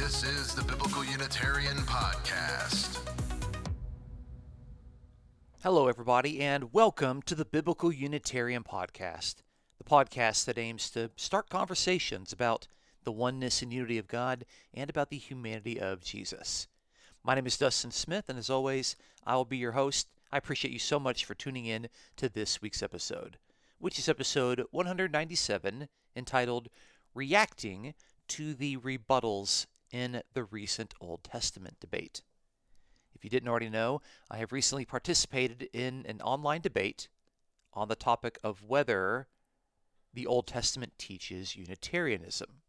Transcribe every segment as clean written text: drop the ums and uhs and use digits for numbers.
This is the Biblical Unitarian Podcast. Hello, everybody, and welcome to the Biblical Unitarian Podcast, the podcast that aims to start conversations about the oneness and unity of God and about the humanity of Jesus. My name is Dustin Smith, and as always, I will be your host. I appreciate you so much for tuning in to this week's episode, which is episode 197, entitled Reacting to the Rebuttals in the Recent Old Testament Debate. If you didn't already know, I have recently participated in an online debate on the topic of whether the Old Testament teaches Unitarianism,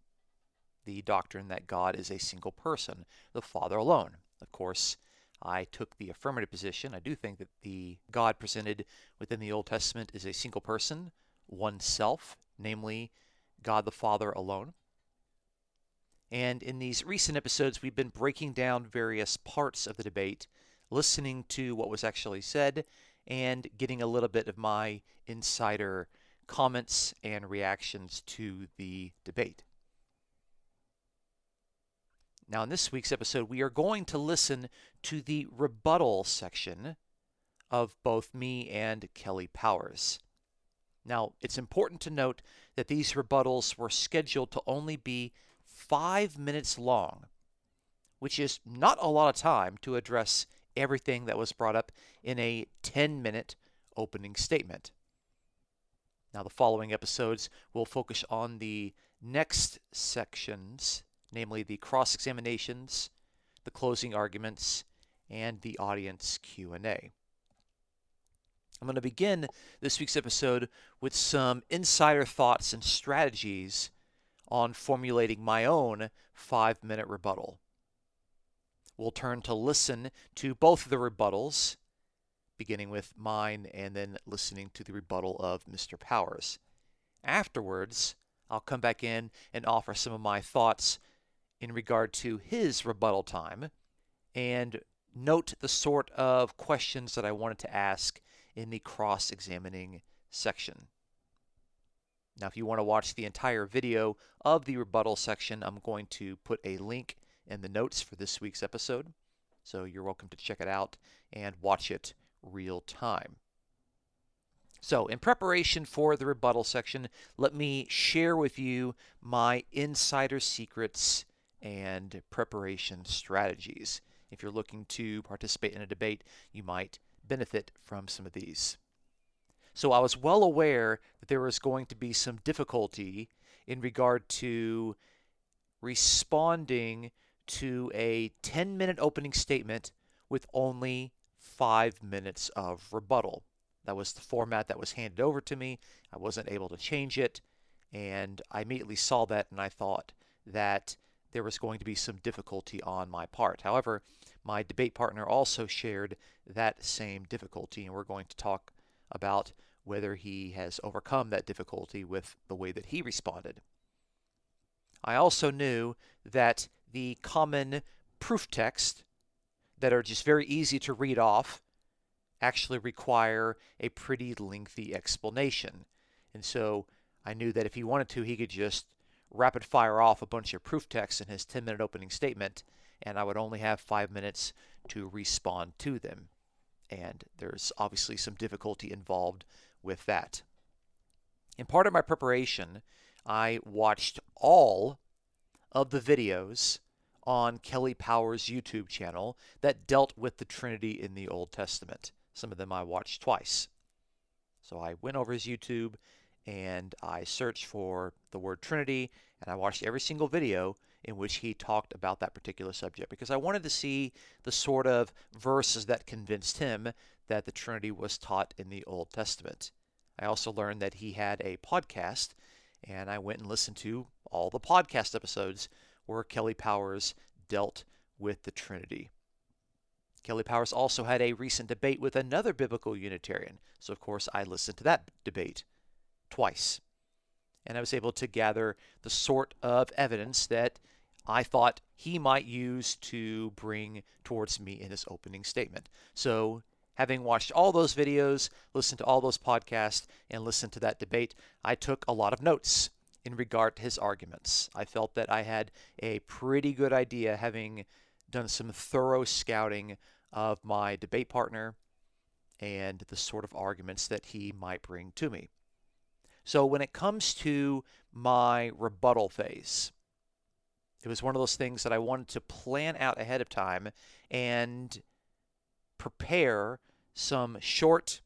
the doctrine that God is a single person, the Father alone. Of course, I took the affirmative position. I do think that the God presented within the Old Testament is a single person, one self, namely God the Father alone. And in these recent episodes, we've been breaking down various parts of the debate, listening to what was actually said, and getting a little bit of my insider comments and reactions to the debate. Now, in this week's episode, we are going to listen to the rebuttal section of both me and Kelly Powers. Now, it's important to note that these rebuttals were scheduled to only be 5 minutes long, which is not a lot of time to address everything that was brought up in a 10-minute opening statement. Now, the following episodes will focus on the next sections, namely the cross-examinations, the closing arguments, and the audience Q&A. I'm going to begin this week's episode with some insider thoughts and strategies on formulating my own 5-minute rebuttal. We'll turn to listen to both of the rebuttals, beginning with mine and then listening to the rebuttal of Mr. Powers. Afterwards, I'll come back in and offer some of my thoughts in regard to his rebuttal time and note the sort of questions that I wanted to ask in the cross-examining section. Now, if you want to watch the entire video of the rebuttal section, I'm going to put a link in the notes for this week's episode. So you're welcome to check it out and watch it real time. So in preparation for the rebuttal section, let me share with you my insider secrets and preparation strategies. If you're looking to participate in a debate, you might benefit from some of these. So I was well aware that there was going to be some difficulty in regard to responding to a 10-minute opening statement with only 5 minutes of rebuttal. That was the format that was handed over to me. I wasn't able to change it, and I immediately saw that and I thought that there was going to be some difficulty on my part. However, my debate partner also shared that same difficulty, and we're going to talk about whether he has overcome that difficulty with the way that he responded. I also knew that the common proof text that are just very easy to read off actually require a pretty lengthy explanation. And so I knew that if he wanted to, he could just rapid fire off a bunch of proof text in his 10-minute opening statement, and I would only have 5 minutes to respond to them. And there's obviously some difficulty involved with that. In part of my preparation, I watched all of the videos on Kelly Powers' YouTube channel that dealt with the Trinity in the Old Testament. Some of them I watched twice. So I went over his YouTube and I searched for the word Trinity, and I watched every single video in which he talked about that particular subject because I wanted to see the sort of verses that convinced him that the Trinity was taught in the Old Testament. I also learned that he had a podcast, and I went and listened to all the podcast episodes where Kelly Powers dealt with the Trinity. Kelly Powers also had a recent debate with another biblical Unitarian, so of course I listened to that debate twice. And I was able to gather the sort of evidence that I thought he might use to bring towards me in his opening statement. So, having watched all those videos, listened to all those podcasts, and listened to that debate, I took a lot of notes. in regard to his arguments. I felt that I had a pretty good idea, having done some thorough scouting of my debate partner and the sort of arguments that he might bring to me. So when it comes to my rebuttal phase, it was one of those things that I wanted to plan out ahead of time and prepare some short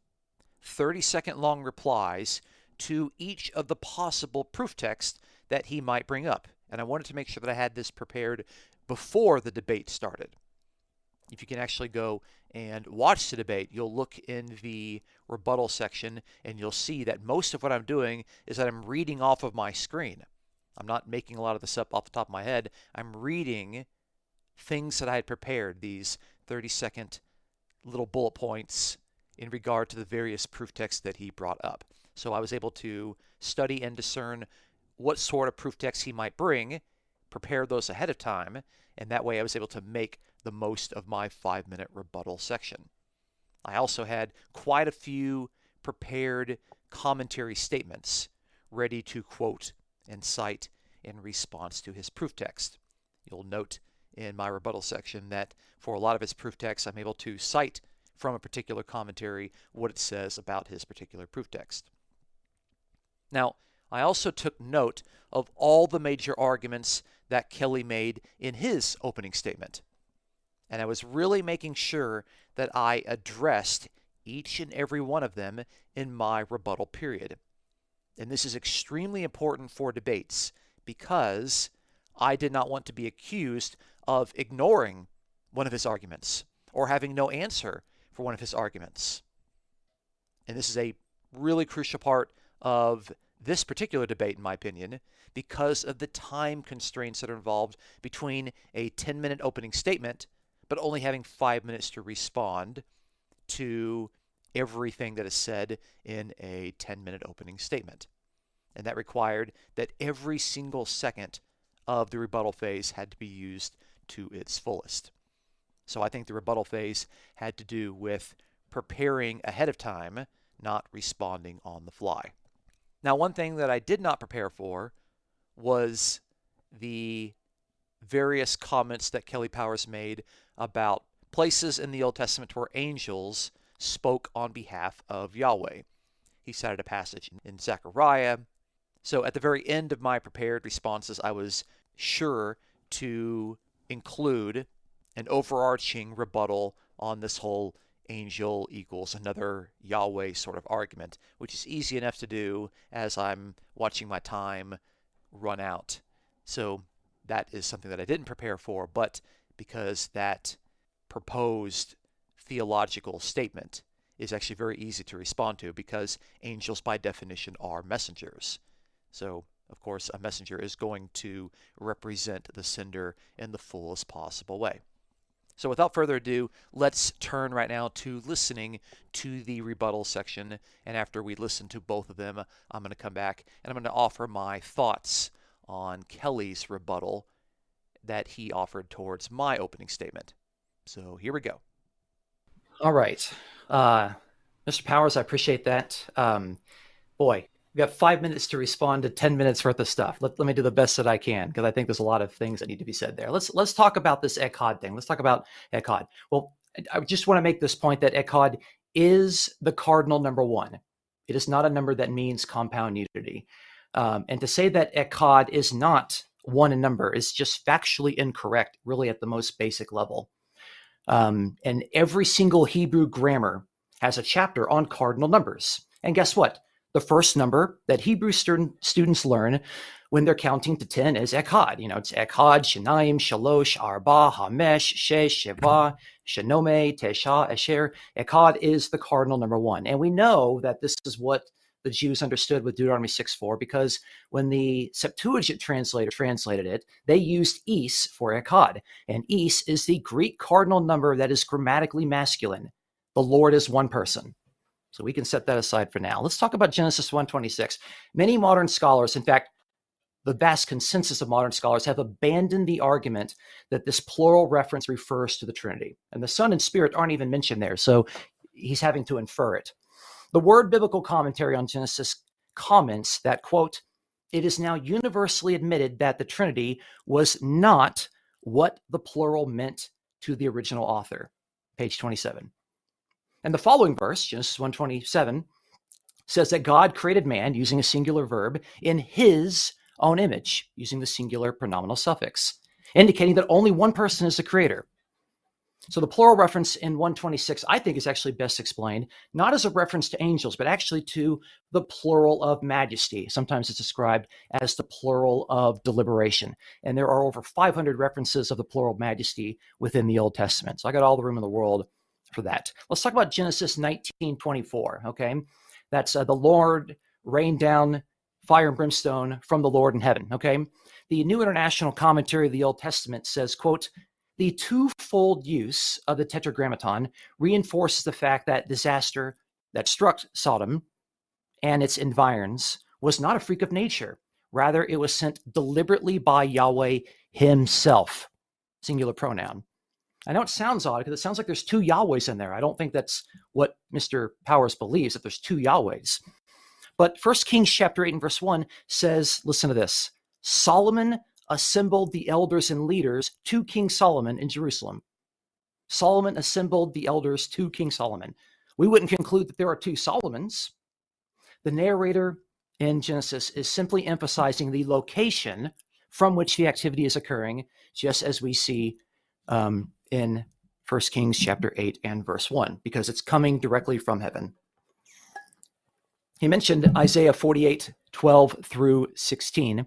30-second long replies to each of the possible proof texts that he might bring up. And I wanted to make sure that I had this prepared before the debate started. If you can actually go and watch the debate, you'll look in the rebuttal section and you'll see that most of what I'm doing is that I'm reading off of my screen. I'm not making a lot of this up off the top of my head. I'm reading things that I had prepared, these 30-second little bullet points in regard to the various proof texts that he brought up. So I was able to study and discern what sort of proof texts he might bring, prepare those ahead of time, and that way I was able to make the most of my 5-minute rebuttal section. I also had quite a few prepared commentary statements ready to quote and cite in response to his proof text. You'll note in my rebuttal section that for a lot of his proof texts, I'm able to cite from a particular commentary what it says about his particular proof text. Now, I also took note of all the major arguments that Kelly made in his opening statement. And I was really making sure that I addressed each and every one of them in my rebuttal period. And this is extremely important for debates because I did not want to be accused of ignoring one of his arguments or having no answer for one of his arguments. And this is a really crucial part of this particular debate, in my opinion, because of the time constraints that are involved between a 10-minute opening statement, but only having 5 minutes to respond to everything that is said in a 10-minute opening statement. And that required that every single second of the rebuttal phase had to be used to its fullest. So I think the rebuttal phase had to do with preparing ahead of time, not responding on the fly. Now, one thing that I did not prepare for was the various comments that Kelly Powers made about places in the Old Testament where angels spoke on behalf of Yahweh. He cited a passage in Zechariah. So at the very end of my prepared responses, I was sure to include an overarching rebuttal on this whole angel equals another Yahweh sort of argument, which is easy enough to do as I'm watching my time run out. So that is something that I didn't prepare for, but because that proposed theological statement is actually very easy to respond to because angels by definition are messengers. So, of course, a messenger is going to represent the sender in the fullest possible way. So without further ado, let's turn right now to listening to the rebuttal section. And after we listen to both of them, I'm going to come back and I'm going to offer my thoughts on Kelly's rebuttal that he offered towards my opening statement. So here we go. All right. Mr. Powers, I appreciate that. Boy, we got 5 minutes to respond to 10 minutes worth of stuff. Let me do the best that I can because I think there's a lot of things that need to be said there. Let's talk about this Echad thing. Let's talk about Echad. Well, I just want to make this point that Echad is the cardinal number one. It is not a number that means compound unity. And to say that Echad is not one in number is just factually incorrect, really at the most basic level. And every single Hebrew grammar has a chapter on cardinal numbers. And guess what? The first number that Hebrew students learn when they're counting to 10 is Echad. You know, it's Echad, Shanaim, Shalosh, Arba, Hamesh, Shesh, Sheva, Shanome, Tesha, Asher. Echad is the cardinal number one. And we know that this is what the Jews understood with Deuteronomy 6:4 because when the Septuagint translator translated it, they used is for Echad. And is is the Greek cardinal number that is grammatically masculine. The Lord is one person. So we can set that aside for now. Let's talk about Genesis 1:26. Many modern scholars, in fact, the vast consensus of modern scholars, have abandoned the argument that this plural reference refers to the Trinity. And the Son and Spirit aren't even mentioned there, so he's having to infer it. The Word Biblical Commentary on Genesis comments that, quote, it is now universally admitted that the Trinity was not what the plural meant to the original author. Page 27. And the following verse, Genesis 1:27, says that God created man using a singular verb in his own image, using the singular pronominal suffix, indicating that only one person is the creator. So the plural reference in 126, I think, is actually best explained, not as a reference to angels, but actually to the plural of majesty. Sometimes it's described as the plural of deliberation. And there are over 500 references of the plural of majesty within the Old Testament. So I got all the room in the world for that. Let's talk about Genesis 19:24, okay? That's the Lord rained down fire and brimstone from the Lord in heaven, okay? The New International Commentary of the Old Testament says, quote, the twofold use of the tetragrammaton reinforces the fact that disaster that struck Sodom and its environs was not a freak of nature. Rather, it was sent deliberately by Yahweh himself, singular pronoun. I know it sounds odd because it sounds like there's two Yahwehs in there. I don't think that's what Mr. Powers believes, that there's two Yahwehs. But 1 Kings chapter 8 and verse 1 says, listen to this, Solomon assembled the elders and leaders to King Solomon in Jerusalem. Solomon assembled the elders to King Solomon. We wouldn't conclude that there are two Solomons. The narrator in Genesis is simply emphasizing the location from which the activity is occurring, just as we see in 1 Kings chapter 8 and verse 1, because it's coming directly from heaven. He mentioned Isaiah 48:12 through 16.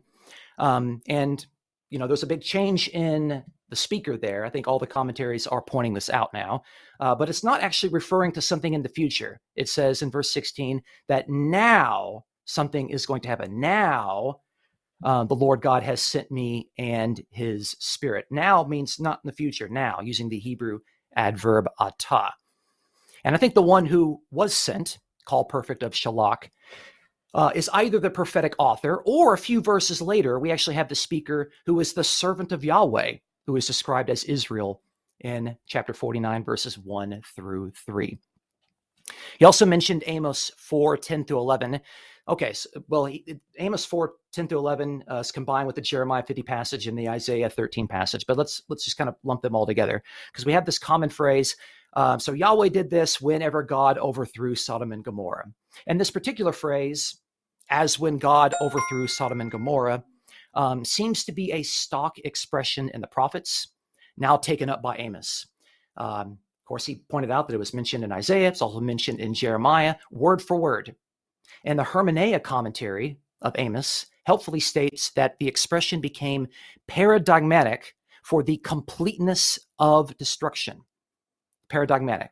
And, you know, there's a big change in the speaker there. I think all the commentaries are pointing this out now. But it's not actually referring to something in the future. It says in verse 16 that now something is going to happen. Now the Lord God has sent me and his spirit. Now means not in the future, now, using the Hebrew adverb atah. And I think the one who was sent, called perfect of Shalach, is either the prophetic author, or a few verses later, we actually have the speaker who is the servant of Yahweh, who is described as Israel in chapter 49, verses 1 through 3. He also mentioned Amos 4:10 through 11. Okay, Amos 4:10 through 11 is combined with the Jeremiah 50 passage and the Isaiah 13 passage, but let's just kind of lump them all together, because we have this common phrase, so Yahweh did this whenever God overthrew Sodom and Gomorrah. And this particular phrase, as when God overthrew Sodom and Gomorrah, seems to be a stock expression in the prophets, now taken up by Amos. Of course, he pointed out that it was mentioned in Isaiah. It's also mentioned in Jeremiah, word for word. And the Hermeneia commentary of Amos helpfully states that the expression became paradigmatic for the completeness of destruction. Paradigmatic.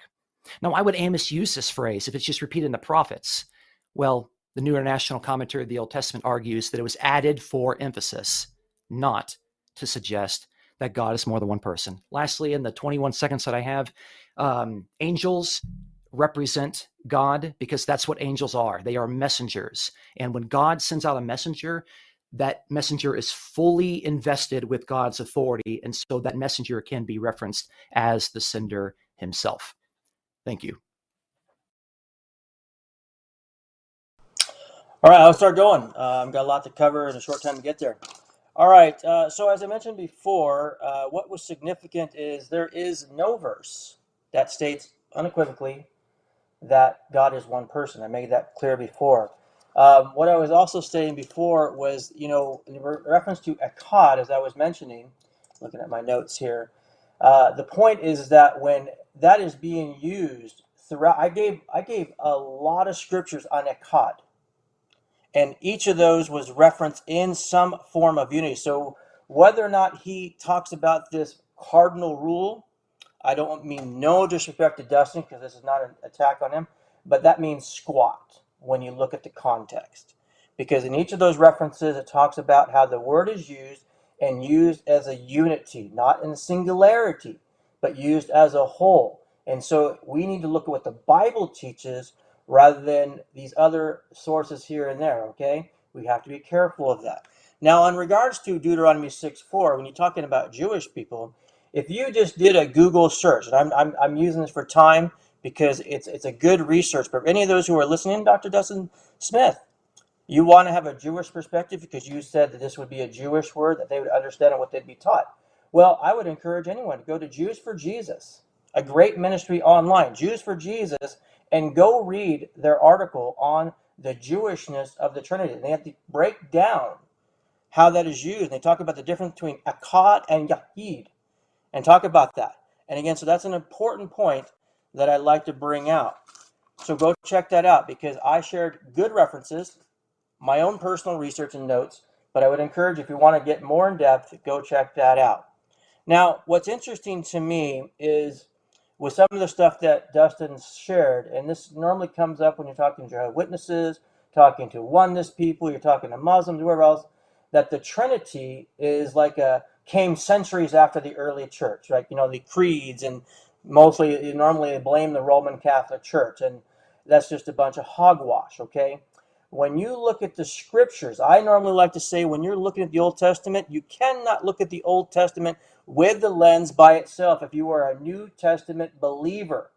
Now, why would Amos use this phrase if it's just repeated in the prophets? Well, the New International Commentary of the Old Testament argues that it was added for emphasis, not to suggest that God is more than one person. Lastly, in the 21 seconds that I have, angels represent God because that's what angels are. They are messengers. And when God sends out a messenger, that messenger is fully invested with God's authority. And so that messenger can be referenced as the sender himself. Thank you. All right, I'll start going. I've got a lot to cover in a short time to get there. All right, so as I mentioned before, what was significant is there is no verse that states unequivocally that God is one person. I made that clear before. What I was also stating before was, in reference to echad, as I was mentioning, looking at my notes here, the point is that when that is being used throughout, I gave a lot of scriptures on echad. And each of those was referenced in some form of unity. So whether or not he talks about this cardinal rule, I don't mean no disrespect to Dustin, because this is not an attack on him, but that means squat when you look at the context. Because in each of those references, it talks about how the word is used and used as a unity, not in a singularity, but used as a whole. And so we need to look at what the Bible teaches rather than these other sources here and there, okay? We have to be careful of that. Now, in regards to Deuteronomy 6:4, when you're talking about Jewish people, if you just did a Google search, and I'm using this for time because it's a good research, but any of those who are listening, Dr. Dustin Smith, You want to have a Jewish perspective because you said that this would be a Jewish word that they would understand and what they'd be taught. Well, I would encourage anyone to go to Jews for Jesus, a great ministry online, Jews for Jesus, and go read their article on the Jewishness of the Trinity. They have to break down how that is used. They talk about the difference between Akkad and Yahid and talk about that. And again, so that's an important point that I'd like to bring out. So go check that out because I shared good references, my own personal research and notes, but I would encourage if you want to get more in depth, go check that out. Now, what's interesting to me is with some of the stuff that Dustin shared, and this normally comes up when you're talking to Jehovah's Witnesses, talking to oneness people, you're talking to Muslims, whoever else, that the Trinity is like came centuries after the early church, right? You know, the creeds, and mostly normally they blame the Roman Catholic Church, and that's just a bunch of hogwash, okay? When you look at the scriptures, I normally like to say when you're looking at the Old Testament, you cannot look at the Old Testament with the lens by itself. If you are a New Testament believer,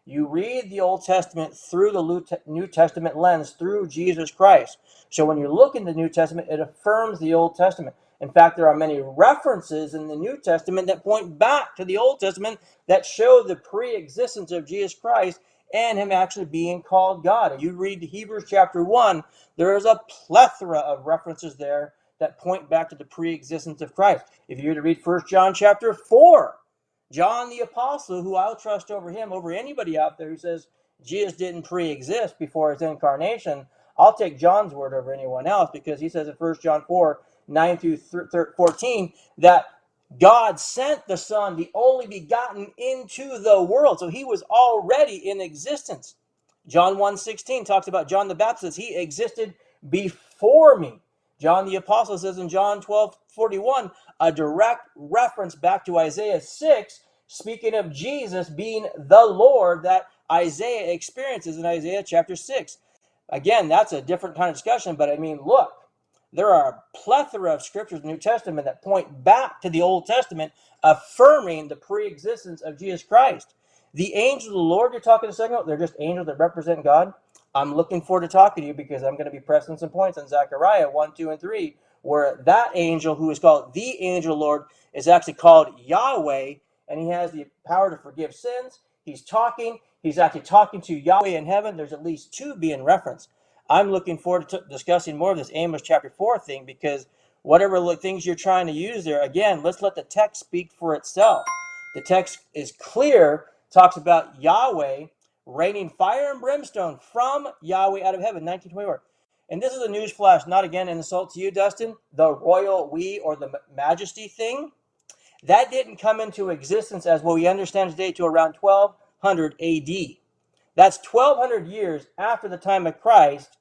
you read the Old Testament through the New Testament lens, through Jesus Christ. So when you look in the New Testament, it affirms the Old Testament. In fact, there are many references in the New Testament that point back to the Old Testament that show the pre-existence of Jesus Christ and him actually being called God. You read Hebrews chapter 1, there is a plethora of references there that point back to the pre-existence of Christ. If you were to read 1 John chapter 4, John the Apostle, who I'll trust over him, over anybody out there who says Jesus didn't pre-exist before his incarnation, I'll take John's word over anyone else because he says in 1 John 4, 9 through 14, that God sent the Son, the only begotten, into the world. So he was already in existence. John 1:16 talks about John the Baptist. He existed before me. John the Apostle says in John 12:41, a direct reference back to Isaiah 6, speaking of Jesus being the Lord that Isaiah experiences in Isaiah chapter 6. Again, that's a different kind of discussion, but I mean, look, there are a plethora of scriptures in the New Testament that point back to the Old Testament, affirming the pre-existence of Jesus Christ. The angels of the Lord you're talking a second ago, they're just angels that represent God. I'm looking forward to talking to you because I'm going to be pressing some points on Zechariah 1, 2, and 3, where that angel who is called the angel of the Lord is actually called Yahweh, and he has the power to forgive sins. He's actually talking to Yahweh in heaven. There's at least two being referenced. I'm looking forward to discussing more of this Amos chapter 4 thing because whatever things you're trying to use there, again, let's let the text speak for itself. The text is clear, talks about Yahweh raining fire and brimstone from Yahweh out of heaven, 1924. And this is a news flash, not again an insult to you, Dustin, the royal we or the majesty thing. That didn't come into existence as what we understand today to around 1200 AD. That's 1200 years after the time of Christ.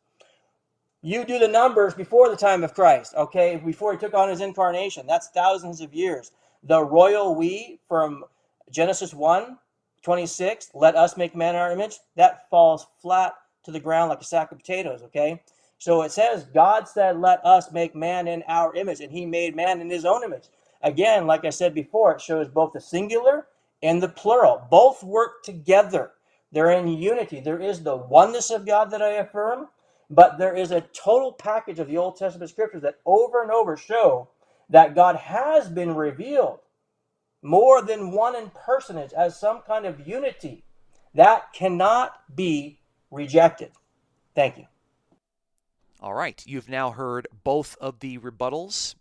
You do the numbers before the time of Christ, okay? Before he took on his incarnation. That's thousands of years. The royal we from Genesis 1:26, let us make man in our image, that falls flat to the ground like a sack of potatoes, okay? So it says, God said, let us make man in our image, and he made man in his own image. Again, like I said before, it shows both the singular and the plural. Both work together. They're in unity. There is the oneness of God that I affirm, but there is a total package of the Old Testament scriptures that over and over show that God has been revealed more than one in personage as some kind of unity. That cannot be rejected. Thank you. All right, you've now heard both of the rebuttals,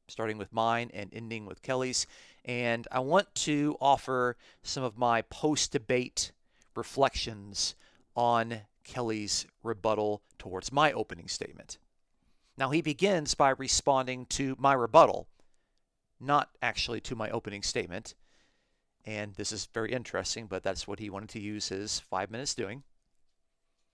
starting with mine and ending with Kelly's. And I want to offer some of my post-debate reflections on Kelly's rebuttal towards my opening statement. Now, he begins by responding to my rebuttal, not actually to my opening statement. And this is very interesting, but that's what he wanted to use his 5 minutes doing.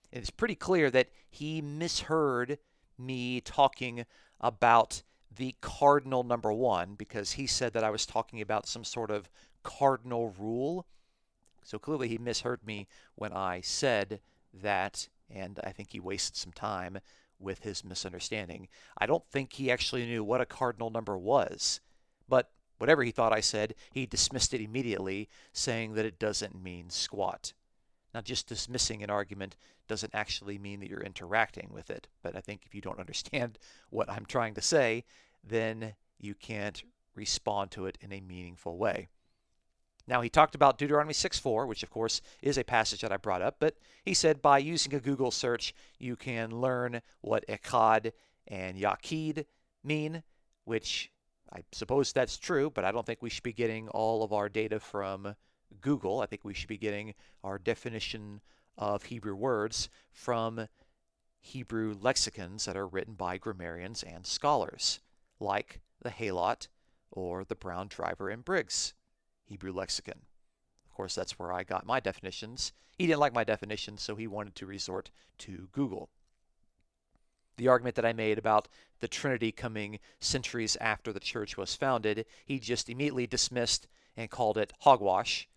It's pretty clear that he misheard me talking about the cardinal number one because he said that I was talking about some sort of cardinal rule. So clearly he misheard me when I said that, and I think he wasted some time with his misunderstanding. I don't think he actually knew what a cardinal number was, but whatever he thought I said, he dismissed it immediately, saying that it doesn't mean squat. Now, just dismissing an argument doesn't actually mean that you're interacting with it. But I think if you don't understand what I'm trying to say, then you can't respond to it in a meaningful way. Now, he talked about Deuteronomy 6:4, which of course is a passage that I brought up, but he said by using a Google search, you can learn what Echad and Yaqid mean, which I suppose that's true, but I don't think we should be getting all of our data from Google. I think we should be getting our definition of Hebrew words from Hebrew lexicons that are written by grammarians and scholars, like the Halot or the Brown, Driver, and Briggs Hebrew lexicon. Of course, that's where I got my definitions. He didn't like my definitions, so he wanted to resort to Google. The argument that I made about the Trinity coming centuries after the church was founded, he just immediately dismissed and called it hogwash,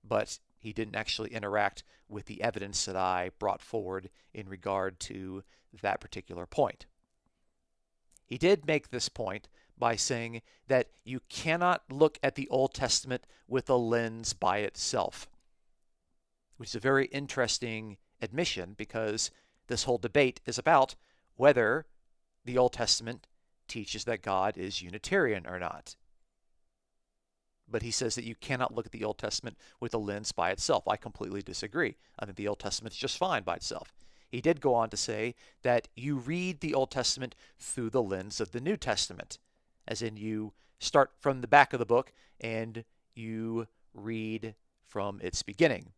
but he didn't actually interact with the evidence that I brought forward in regard to that particular point. He did make this point by saying that you cannot look at the Old Testament with a lens by itself, which is a very interesting admission because this whole debate is about whether the Old Testament teaches that God is Unitarian or not. But he says that you cannot look at the Old Testament with a lens by itself. I completely disagree. I think the Old Testament is just fine by itself. He did go on to say that you read the Old Testament through the lens of the New Testament, as in you start from the back of the book and you read from its beginning.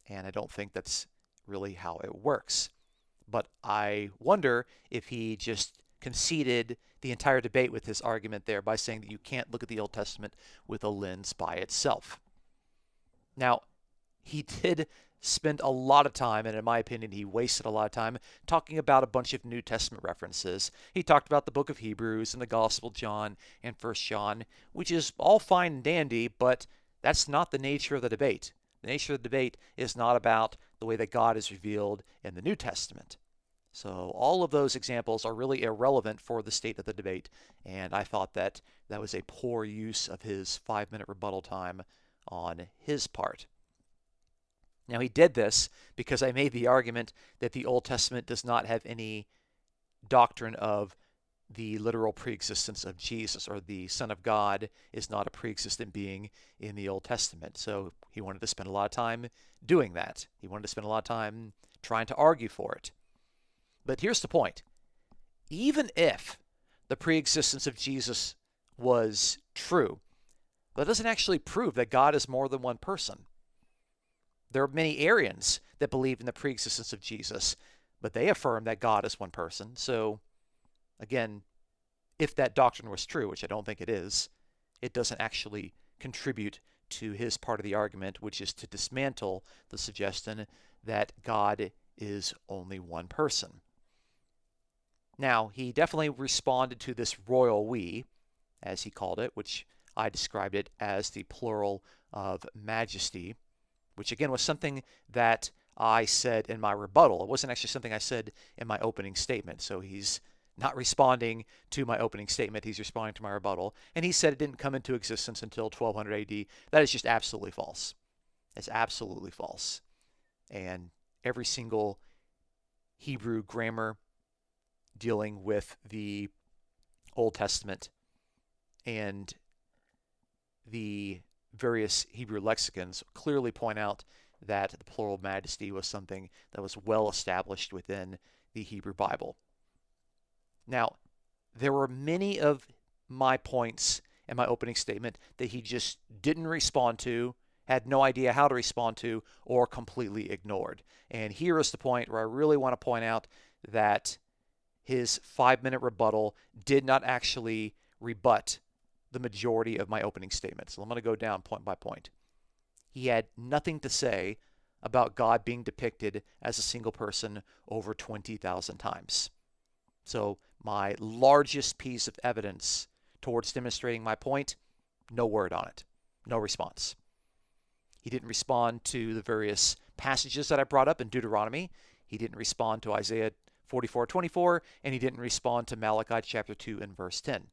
And I don't think that's really how it works. But I wonder if he just conceded the entire debate with his argument there by saying that you can't look at the Old Testament with a lens by itself. Now, he did spend a lot of time, and in my opinion, he wasted a lot of time, talking about a bunch of New Testament references. He talked about the book of Hebrews and the Gospel of John and 1 John, which is all fine and dandy, but that's not the nature of the debate. The nature of the debate is not about the way that God is revealed in the New Testament. So all of those examples are really irrelevant for the state of the debate, and I thought that that was a poor use of his 5-minute rebuttal time on his part. Now, he did this because I made the argument that the Old Testament does not have any doctrine of the literal preexistence of Jesus, or the Son of God is not a preexistent being in the Old Testament. So he wanted to spend a lot of time doing that. He wanted to spend a lot of time trying to argue for it. But here's the point. Even if the preexistence of Jesus was true, that doesn't actually prove that God is more than one person. There are many Arians that believe in the preexistence of Jesus, but they affirm that God is one person. So, again, if that doctrine was true, which I don't think it is, it doesn't actually contribute to his part of the argument, which is to dismantle the suggestion that God is only one person. Now, he definitely responded to this royal we, as he called it, which I described it as the plural of majesty, which again was something that I said in my rebuttal. It wasn't actually something I said in my opening statement. So he's not responding to my opening statement. He's responding to my rebuttal. And he said it didn't come into existence until 1200 AD. That is just absolutely false. It's absolutely false. And every single Hebrew grammar dealing with the Old Testament and the various Hebrew lexicons clearly point out that the plural majesty was something that was well established within the Hebrew Bible. Now, there were many of my points in my opening statement that he just didn't respond to, had no idea how to respond to, or completely ignored. And here is the point where I really want to point out that his 5-minute rebuttal did not actually rebut the majority of my opening statement. So I'm going to go down point by point. He had nothing to say about God being depicted as a single person over 20,000 times. So my largest piece of evidence towards demonstrating my point, no word on it, no response. He didn't respond to the various passages that I brought up in Deuteronomy. He didn't respond to Isaiah 44:24, and he didn't respond to Malachi chapter 2 and verse 10.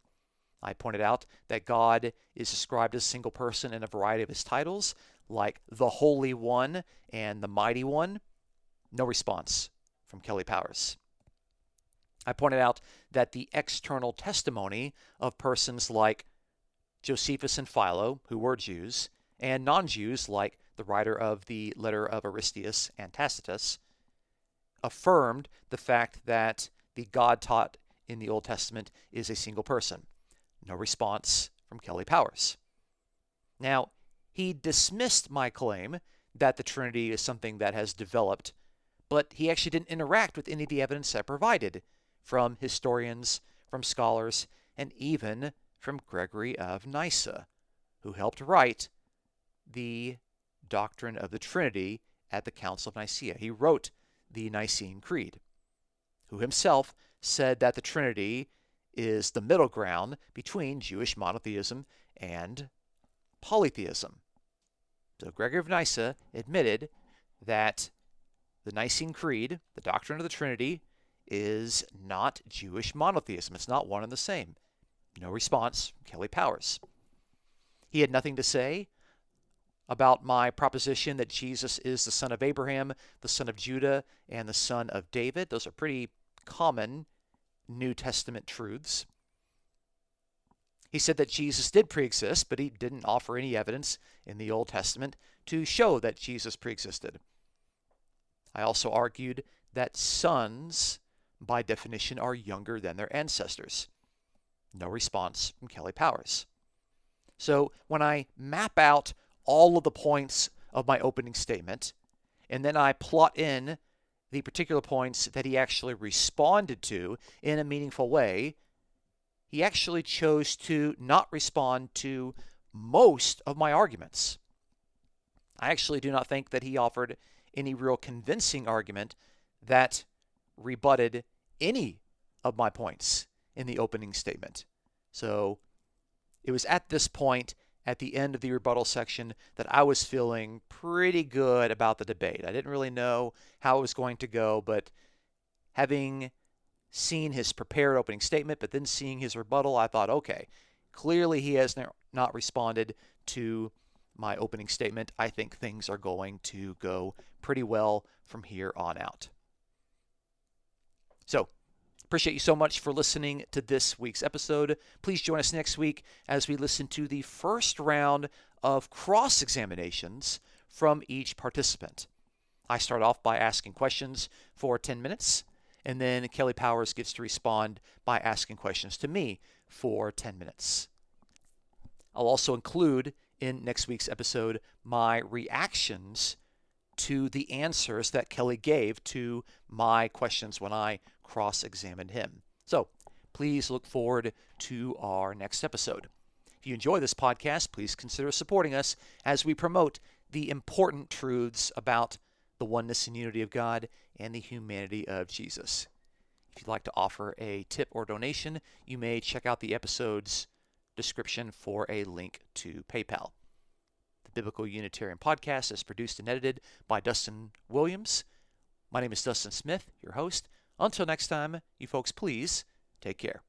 I pointed out that God is described as a single person in a variety of his titles, like the Holy One and the Mighty One. No response from Kelly Powers. I pointed out that the external testimony of persons like Josephus and Philo, who were Jews, and non-Jews like the writer of the letter of Aristeas and Tacitus, affirmed the fact that the God taught in the Old Testament is a single person. No response from Kelly Powers. Now, he dismissed my claim that the Trinity is something that has developed, but he actually didn't interact with any of the evidence I provided from historians, from scholars, and even from Gregory of Nyssa, who helped write the doctrine of the Trinity at the Council of Nicaea. He wrote the Nicene Creed, who himself said that the Trinity is the middle ground between Jewish monotheism and polytheism. So Gregory of Nyssa admitted that the Nicene Creed, the doctrine of the Trinity, is not Jewish monotheism. It's not one and the same. No response from Kelly Powers. He had nothing to say about my proposition that Jesus is the son of Abraham, the son of Judah, and the son of David. Those are pretty common New Testament truths. He said that Jesus did preexist, but he didn't offer any evidence in the Old Testament to show that Jesus preexisted. I also argued that sons, by definition, are younger than their ancestors. No response from Kelly Powers. So when I map out all of the points of my opening statement, and then I plot in the particular points that he actually responded to in a meaningful way, he actually chose to not respond to most of my arguments. I actually do not think that he offered any real convincing argument that rebutted any of my points in the opening statement. So it was at this point, at the end of the rebuttal section, that I was feeling pretty good about the debate. I didn't really know how it was going to go, but having seen his prepared opening statement, but then seeing his rebuttal, I thought, okay, clearly he has not responded to my opening statement. I think things are going to go pretty well from here on out. So, appreciate you so much for listening to this week's episode. Please join us next week as we listen to the first round of cross-examinations from each participant. I start off by asking questions for 10 minutes, and then Kelly Powers gets to respond by asking questions to me for 10 minutes. I'll also include in next week's episode my reactions to the answers that Kelly gave to my questions when I cross-examined him. So please look forward to our next episode. If you enjoy this podcast, please consider supporting us as we promote the important truths about the oneness and unity of God and the humanity of Jesus. If you'd like to offer a tip or donation, you may check out the episode's description for a link to PayPal. The Biblical Unitarian Podcast is produced and edited by Dustin Williams. My name is Dustin Smith, your host. Until next time, you folks, please take care.